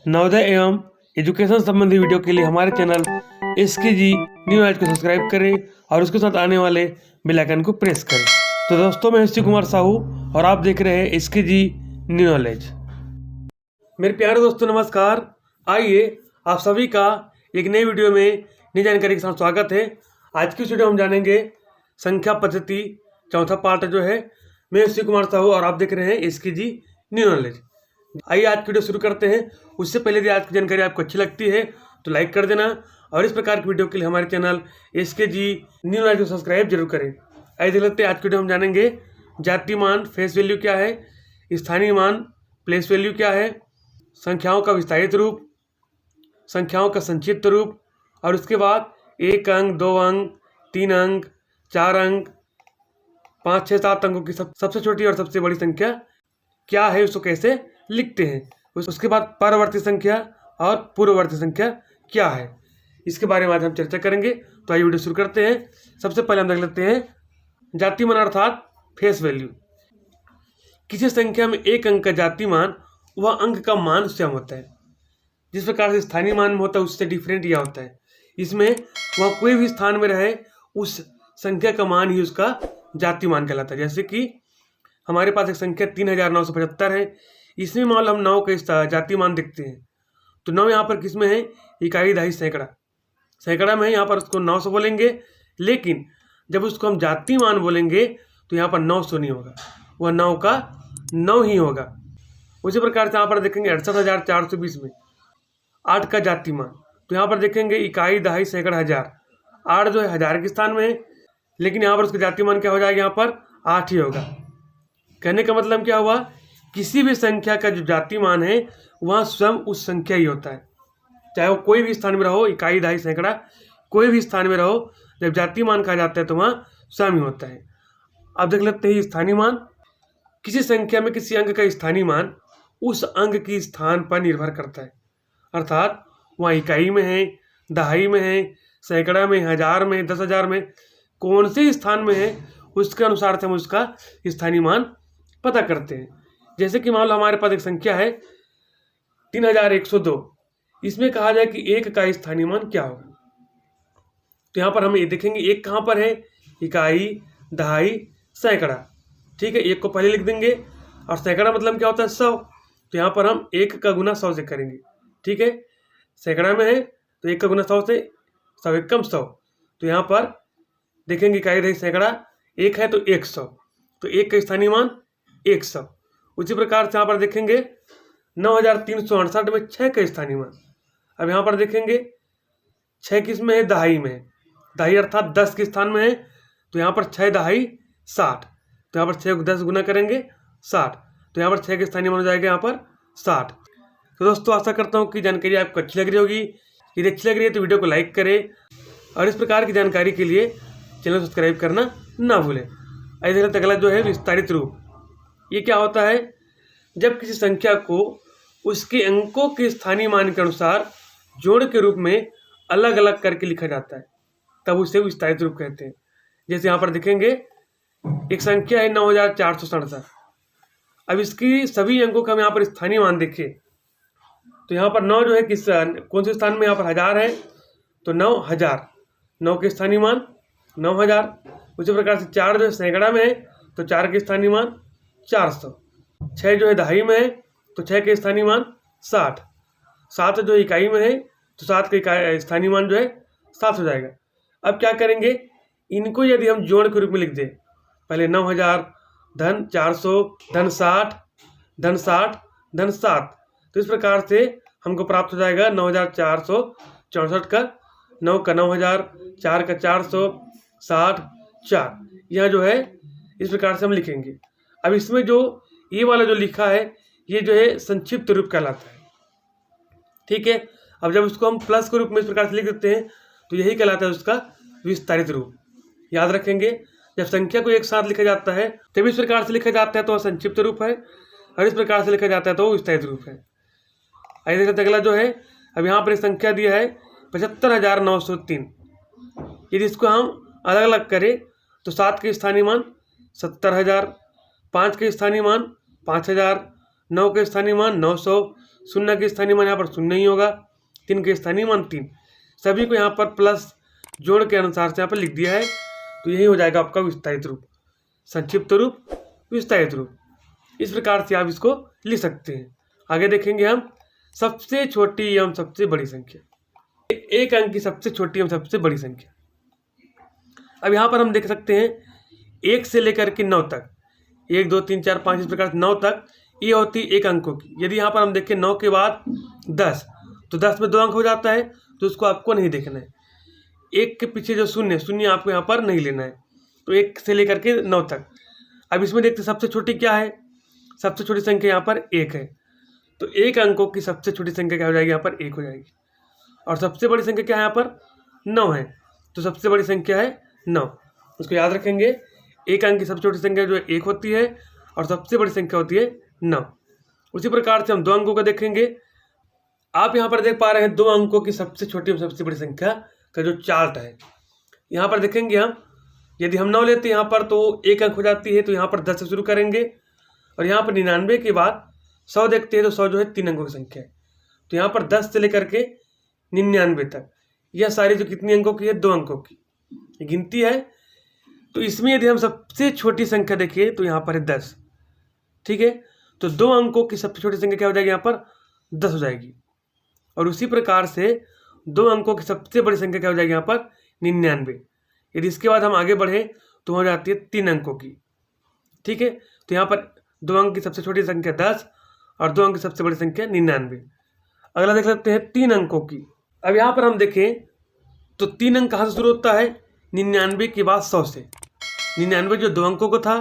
नवोदय एवं एजुकेशन संबंधी वीडियो के लिए हमारे चैनल SKG न्यू नॉलेज को सब्सक्राइब करें और उसके साथ आने वाले बेल आइकन को प्रेस करें। तो दोस्तों, मैं शिव कुमार साहू और आप देख रहे हैं SKG न्यू नॉलेज। मेरे प्यारे दोस्तों, नमस्कार। आइए आप सभी का एक नई वीडियो में नई जानकारी के साथ स्वागत है। आज की वीडियो हम जानेंगे संख्या पद्धति चौथा पार्ट जो है। मैं शिव कुमार साहू और आप देख रहे हैं SKG न्यू नॉलेज। आइए आज की वीडियो शुरू करते हैं। उससे पहले यदि आज की जानकारी आपको अच्छी लगती है तो लाइक कर देना और इस प्रकार की वीडियो के लिए हमारे चैनल SKG न्यू नॉलेज को सब्सक्राइब जरूर करें। आइए देख लेते हैं। आज की वीडियो हम जानेंगे जाति मान फेस वैल्यू क्या है, स्थानीय मान प्लेस वैल्यू क्या है, संख्याओं का विस्तारित रूप, संख्याओं का संक्षिप्त रूप और उसके बाद 1 अंक, 2 अंक, 3 अंक, 4 अंक, 5, 6, 7 अंकों की सबसे छोटी और सबसे बड़ी संख्या क्या है, उसको कैसे लिखते हैं। उसके बाद परवर्ती संख्या और पूर्ववर्ती संख्या क्या है, इसके बारे में आज हम चर्चा करेंगे। तो आइए वीडियो शुरू करते हैं। सबसे पहले हम देख लेते हैं जाति मान अर्थात फेस वैल्यू। किसी संख्या में 1 अंक का जाति मान वह अंक का मान स्वयं होता है। जिस प्रकार से स्थानीय मान में होता है उससे डिफरेंट यह होता है। इसमें वह कोई भी स्थान में रहे उस संख्या का मान ही उसका जाति मान कहलाता है। जैसे कि हमारे पास एक संख्या 3975 है। इसमें मान लो हम 9 का जाति मान देखते हैं तो 9 यहाँ पर किस में है, इकाई, दहाई, सैकड़ा। सैकड़ा में है, यहाँ पर उसको 900 बोलेंगे। लेकिन जब उसको हम जाति मान बोलेंगे तो यहाँ पर 900 नहीं होगा, वह 9 का 9 ही होगा। उसी प्रकार से यहाँ पर देखेंगे 68,420 में 8 का जाति मान, तो यहाँ पर देखेंगे इकाई, दहाई, सैकड़ा, हजार। 8 जो है हजार के स्थान में है, लेकिन यहाँ पर उसका जाति मान क्या हो जाएगा, यहाँ पर 8 ही होगा। कहने का मतलब क्या हुआ, किसी भी संख्या का जो जाति मान है वहाँ स्वयं उस संख्या ही होता है। चाहे वो कोई भी स्थान में रहो, इकाई, दहाई, सैकड़ा, कोई भी स्थान में रहो, जब जाति मान कहा जाता है तो वहाँ स्वयं ही होता है। अब देख लेते हैं स्थानीय मान। किसी संख्या में किसी अंक का स्थानीय मान उस अंक की स्थान पर निर्भर करता है। अर्थात वहाँ इकाई में है, दहाई में है, सैकड़ा में, हजार में, 10,000 में, कौन से स्थान में है उसके अनुसार से हम उसका स्थानीय मान पता करते हैं। जैसे कि मान लो हमारे पास एक संख्या है 3102। इसमें कहा जाए कि 1 का स्थानीय मान क्या होगा, तो यहाँ पर हम ये देखेंगे 1 कहाँ पर है, इकाई, दहाई, सैकड़ा। ठीक है, 1 को पहले लिख देंगे और सैकड़ा मतलब क्या होता है, 100। तो यहाँ पर हम 1 का गुना 100 से करेंगे। ठीक है, सैकड़ा में है तो 1 का गुना 100 से 100 1 कम 100। तो यहाँ पर देखेंगे इकाई, दहाई, सैकड़ा 1 है तो 100, तो 1 का स्थानीय मान 100। उसी प्रकार से यहाँ पर देखेंगे 9368 में 6 का स्थानीय मान। अब यहाँ पर देखेंगे 6 किस में है, दहाई में है। दहाई अर्थात 10 के स्थान में है, तो यहाँ पर 6 दहाई 60। तो यहाँ पर 6 को 10 गुना करेंगे 60, तो यहाँ पर 6 के स्थानीय मान हो जाएगा यहाँ पर 60। तो दोस्तों, आशा करता हूँ कि जानकारी आपको अच्छी लग रही होगी। यदि अच्छी लग रही है तो वीडियो को लाइक करें और इस प्रकार की जानकारी के लिए चैनल सब्सक्राइब करना ना भूलें। ऐसे अगला जो है विस्तारित रूप। ये क्या होता है, जब किसी संख्या को उसके अंकों के स्थानीय मान के अनुसार जोड़ के रूप में अलग अलग करके लिखा जाता है, तब उसे विस्तारित रूप कहते हैं। जैसे यहाँ पर देखेंगे एक संख्या है 9467। अब इसकी सभी अंकों का हम यहाँ पर स्थानीय मान देखें तो यहाँ पर 9 जो है किस कौन से स्थान में, यहाँ पर हजार है तो 9000। 9 के स्थानीय मान 9000। उसी प्रकार से 4 जो है सैकड़ा में है तो 4 के स्थानीय मान 400। 6 जो है दहाई में है तो 6 के स्थानीय मान 60। 7 जो इकाई में है तो 7 के स्थानीय मान जो है 7 हो जाएगा। अब क्या करेंगे, इनको यदि हम जोड़ के रूप में लिख दें, पहले 9000 धन 400 धन 60 धन 60 धन 7, तो इस प्रकार से हमको प्राप्त हो जाएगा 9464 का 9 का 9000, 4 का 400, 60, 4। यह जो है इस प्रकार से हम लिखेंगे। अब इसमें जो ये वाला जो लिखा है ये जो है संक्षिप्त रूप कहलाता है। ठीक है, अब जब उसको हम प्लस के रूप में इस प्रकार से लिख देते हैं तो यही कहलाता है उसका विस्तारित रूप। याद रखेंगे, जब संख्या को एक साथ लिखा जाता है तब इस प्रकार से लिखा जाता है तो वह संक्षिप्त रूप है, और इस प्रकार से लिखा जाता है तो वो विस्तारित रूप है। ऐसे अगला जो है, अब यहाँ पर एक संख्या दिया है 75,903। यदि इसको हम अलग अलग करें तो 7 के स्थानीय मान 70,000, 5 के स्थानीय मान 5,000, 9 के स्थानीय मान 900, शून्य के स्थानीय मान यहाँ पर शून्य ही होगा, 3 के स्थानीय मान 3। सभी को यहाँ पर प्लस जोड़ के अनुसार से यहाँ पर लिख दिया है। तो यही हो जाएगा आपका विस्तारित रूप, संक्षिप्त रूप, विस्तारित रूप। इस प्रकार से आप इसको लिख सकते हैं। आगे देखेंगे हम सबसे छोटी एवं सबसे बड़ी संख्या, एक अंक की सबसे छोटी एवं सबसे बड़ी संख्या। अब यहाँ पर हम देख सकते हैं 1 से लेकर के 9 तक, 1 2 3 4 5 इस प्रकार से 9 तक ये होती है एक अंकों की। यदि यहाँ पर हम देखें 9 के बाद 10, तो 10 में 2 अंक हो जाता है, तो उसको आपको नहीं देखना है। 1 के पीछे जो शून्य आपको यहाँ पर नहीं लेना है। तो 1 से लेकर के 9 तक। अब इसमें देखते सबसे छोटी क्या है, सबसे छोटी संख्या यहाँ पर 1 है। तो एक अंकों की सबसे छोटी संख्या क्या हो जाएगी, यहाँ पर 1 हो जाएगी। और सबसे बड़ी संख्या क्या है यहाँ पर 9 है, तो सबसे बड़ी संख्या है 9। उसको याद रखेंगे, एक अंक की सबसे छोटी संख्या जो 1 होती है और सबसे बड़ी संख्या होती है 9। उसी प्रकार से हम 2 अंकों का देखेंगे। आप यहाँ पर देख पा रहे हैं 2 अंकों की सबसे छोटी और सबसे बड़ी संख्या का जो चार्ट है। यहाँ पर देखेंगे हम, यदि हम 9 लेते हैं यहाँ पर तो 1 अंक हो जाती है, तो यहाँ पर 10 से शुरू करेंगे। और यहाँ पर 99 के बाद 100 देखते हैं, तो 100 जो है 3 अंकों की संख्या है। तो यहाँ पर 10 से लेकर के 99 तक यह सारी जो कितनी अंकों की है, 2 अंकों की गिनती है। तो इसमें यदि हम सबसे छोटी संख्या देखिए तो यहाँ पर है 10। ठीक है, तो 2 अंकों की सबसे छोटी संख्या क्या हो जाएगी, यहाँ पर 10 हो जाएगी। और उसी प्रकार से 2 अंकों की सबसे बड़ी संख्या क्या हो जाएगी, यहाँ पर 99। यदि इसके बाद हम आगे बढ़े तो हो जाती है 3 अंकों की। ठीक है, तो यहाँ पर 2 अंक की सबसे छोटी संख्या 10 और 2 अंक की सबसे बड़ी संख्या 99। अगला देख लेते हैं 3 अंकों की। अब यहाँ पर हम देखें तो 3 अंक कहाँ से शुरू होता है, 99 के बाद 100 से। 99 जो 2 अंकों को था,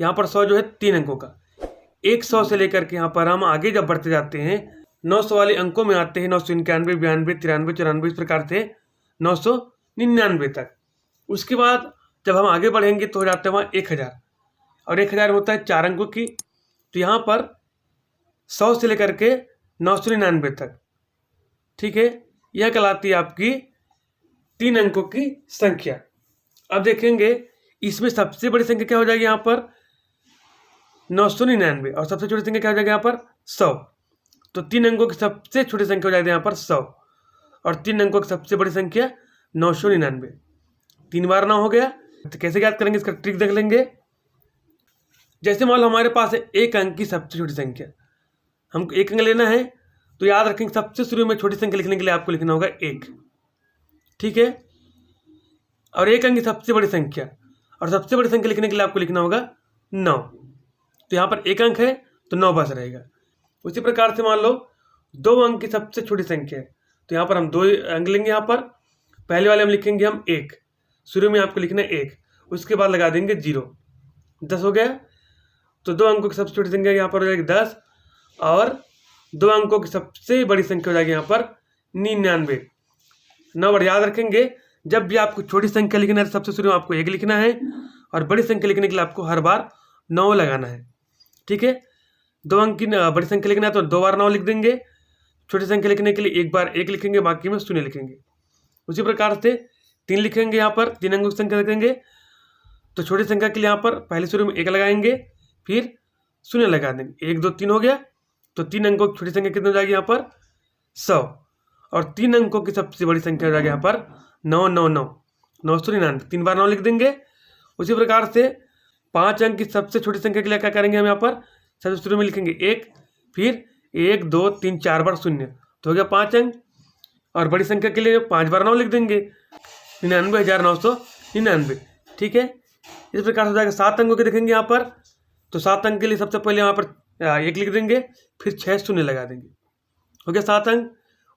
यहाँ पर 100 जो है 3 अंकों का। 100 से लेकर के यहाँ पर हम आगे जब बढ़ते जाते हैं 900 वाले अंकों में आते हैं, 991, 92, 93, 94 इस प्रकार से 999 तक। उसके बाद जब हम आगे बढ़ेंगे तो हो जाता है वहाँ 1000, और 1000 होता है 4 अंकों की। तो यहाँ पर 100 से लेकर के 999 तक, ठीक है, यह कहलाती है आपकी 3 अंकों की संख्या। अब देखेंगे इसमें सबसे बड़ी संख्या क्या हो जाएगी, यहाँ पर 999, और सबसे छोटी संख्या क्या हो जाएगी, यहाँ पर 100। तो 3 अंकों की सबसे छोटी संख्या हो जाएगी यहाँ पर 100, और 3 अंकों की सबसे बड़ी संख्या 999। 3 बार 9 हो गया। तो कैसे याद करेंगे, इसका ट्रिक देख लेंगे। जैसे मान लो हमारे पास है 1 अंक की सबसे छोटी संख्या, हमको 1 अंक लेना है, तो याद रखेंगे सबसे शुरू में छोटी संख्या लिखने के लिए आपको लिखना होगा 1। ठीक है, और 1 अंक की सबसे बड़ी संख्या, और सबसे बड़ी संख्या लिखने के लिए आपको लिखना होगा 9। तो यहाँ पर 1 अंक है तो 9 बस रहेगा। उसी प्रकार से मान लो 2 अंक की सबसे छोटी संख्या है, तो यहाँ पर हम 2 अंक लेंगे। यहाँ पर पहले वाले हम लिखेंगे हम 1, शुरू में आपको लिखना है 1, उसके बाद लगा देंगे 0, 10 हो गया। तो 2 अंकों की सबसे छोटी संख्या यहाँ पर हो जाएगी 10, और 2 अंकों की सबसे बड़ी संख्या हो जाएगी यहाँ पर 99। 9 बार याद रखेंगे, जब भी आपको छोटी संख्या लिखना है तो सबसे शुरू में आपको 1 लिखना है, और बड़ी संख्या लिखने के लिए आपको हर बार 9 लगाना है। ठीक है, 2 अंक की बड़ी संख्या लिखना है तो 2 बार 9 लिख देंगे, छोटी संख्या लिखने के लिए 1 बार 1 लिखेंगे, बाकी में 0 लिखेंगे। उसी प्रकार से 3 लिखेंगे, यहाँ पर 3 अंकों की संख्या लिखेंगे, तो छोटी संख्या के लिए यहाँ पर पहले शुरू में 1 लगाएंगे, फिर 0 लगा देंगे। 1 2 3 हो गया। तो 3 अंकों की छोटी संख्या कितनी हो जाएगी, यहाँ पर 100, और 3 अंकों की सबसे बड़ी संख्या हो जाएगी यहाँ पर 999, 999, 3 बार 9 लिख देंगे। उसी प्रकार से 5 अंक की सबसे छोटी संख्या के लिए क्या करेंगे, हम यहाँ पर सबसे शुरू में लिखेंगे 1, फिर 1 2 3 4 बार 0, तो हो गया 5 अंक। और बड़ी संख्या के लिए 5 बार 9 लिख देंगे, 99,999। ठीक है, इस प्रकार से हो जाएगा। 7 अंकों के देखेंगे यहाँ पर, तो 7 अंक के लिए सबसे पहले यहाँ पर 1 लिख देंगे, फिर 6 0 लगा देंगे, हो गया 7 अंक।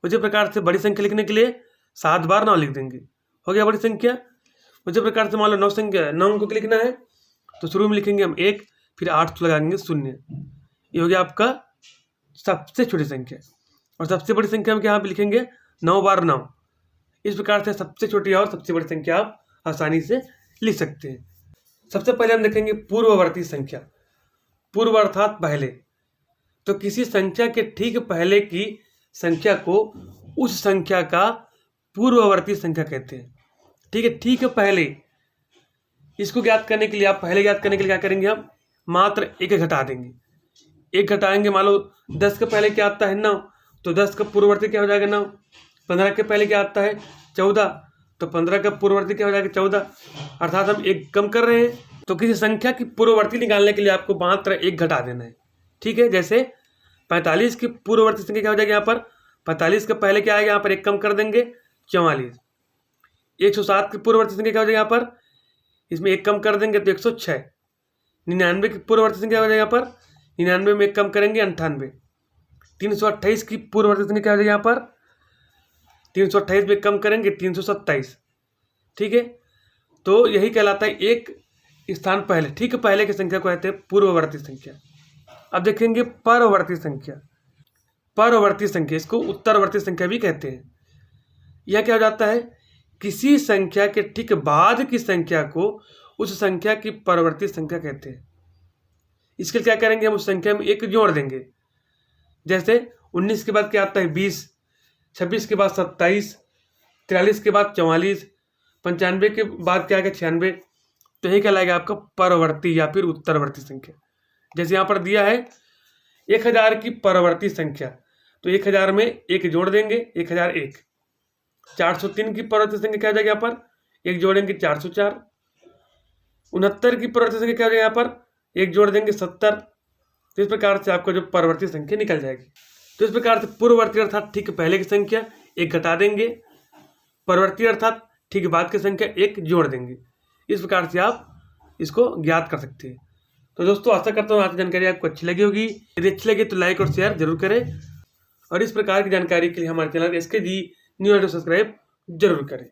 उसी प्रकार से बड़ी संख्या लिखने के लिए 7 बार 9 लिख देंगे, हो गया बड़ी संख्या। उसी प्रकार से मान लो 9 अंकों के लिखना है, तो शुरू में लिखेंगे हम 1, फिर 8 लगाएंगे 0, ये हो गया आपका सबसे छोटी संख्या। और सबसे बड़ी संख्या हम क्या यहाँ पे लिखेंगे 9 बार 9। इस प्रकार से सबसे छोटी और सबसे बड़ी संख्या आप आसानी से लिख सकते हैं। सबसे पहले हम देखेंगे पूर्ववर्ती संख्या। पूर्व अर्थात पहले, तो किसी संख्या के ठीक पहले की संख्या को उस संख्या का पूर्ववर्ती संख्या कहते हैं। ठीक है, ठीक है पहले, इसको ज्ञात करने के लिए आप पहले ज्ञात करने के लिए क्या करेंगे, हम मात्र 1 घटा देंगे। 1 घटाएंगे, मान लो 10 के पहले क्या आता है 9, तो 10 का पूर्ववर्ती क्या हो जाएगा 9। 15 के पहले क्या आता है 14, तो 15 का पूर्ववर्ती क्या हो जाएगा 14, अर्थात हम एक कम कर रहे हैं। तो किसी संख्या की पूर्ववर्ती निकालने के लिए आपको मात्र एक घटा देना है, ठीक है। जैसे 45 की पूर्ववर्ती संख्या क्या हो जाएगी यहाँ पर 45 के पहले क्या आएगा यहाँ पर एक कम कर देंगे 44। 107 की पूर्ववर्ती संख्या क्या हो जाएगी यहाँ पर, इसमें एक कम कर देंगे तो 106। 99 की पूर्ववर्ती संख्या हो जाएगी यहाँ पर, 99 में एक कम करेंगे 98। 328 की पूर्ववर्ती संख्या क्या हो जाएगी यहाँ पर, 328 में कम करेंगे 327, ठीक है। तो यही कहलाता है एक स्थान पहले, ठीक है, पहले की संख्या को कहते हैं पूर्ववर्ती संख्या। अब देखेंगे परवर्ती संख्या। परवर्ती संख्या इसको उत्तरवर्ती संख्या भी कहते हैं। यह क्या हो जाता है, किसी संख्या के ठीक बाद की संख्या को उस संख्या की परवर्ती संख्या कहते हैं। इसके क्या करेंगे, हम उस संख्या में एक जोड़ देंगे। जैसे 19 के बाद क्या आता है 20, 26 के बाद 27, 43 के बाद 44, 95 के बाद क्या आएगा 96। तो यही कहलाएगा आपका परवर्ती या फिर उत्तरवर्ती संख्या। जैसे यहाँ पर दिया है 1000 की परवर्ती संख्या, तो 1000 में एक जोड़ देंगे 1001। 403 की परवर्ती संख्या क्या हो जाएगी यहाँ पर, एक जोड़ेंगे 404। 69 की परवर्ती संख्या क्या हो जाएगी यहाँ पर, एक जोड़ देंगे 70। तो इस प्रकार से आपको जो परवर्ती संख्या निकल जाएगी। तो इस प्रकार से पूर्ववर्ती अर्थात ठीक पहले की संख्या एक घटा देंगे, परवर्ती अर्थात ठीक बाद की संख्या एक जोड़ देंगे। इस प्रकार से आप इसको ज्ञात कर सकते हैं। तो दोस्तों आशा करता हूँ आज की जानकारी आपको अच्छी लगी होगी। यदि अच्छी लगी तो लाइक और शेयर जरूर करें और इस प्रकार की जानकारी के लिए हमारे चैनल SKG न्यू सब्सक्राइब जरूर करें।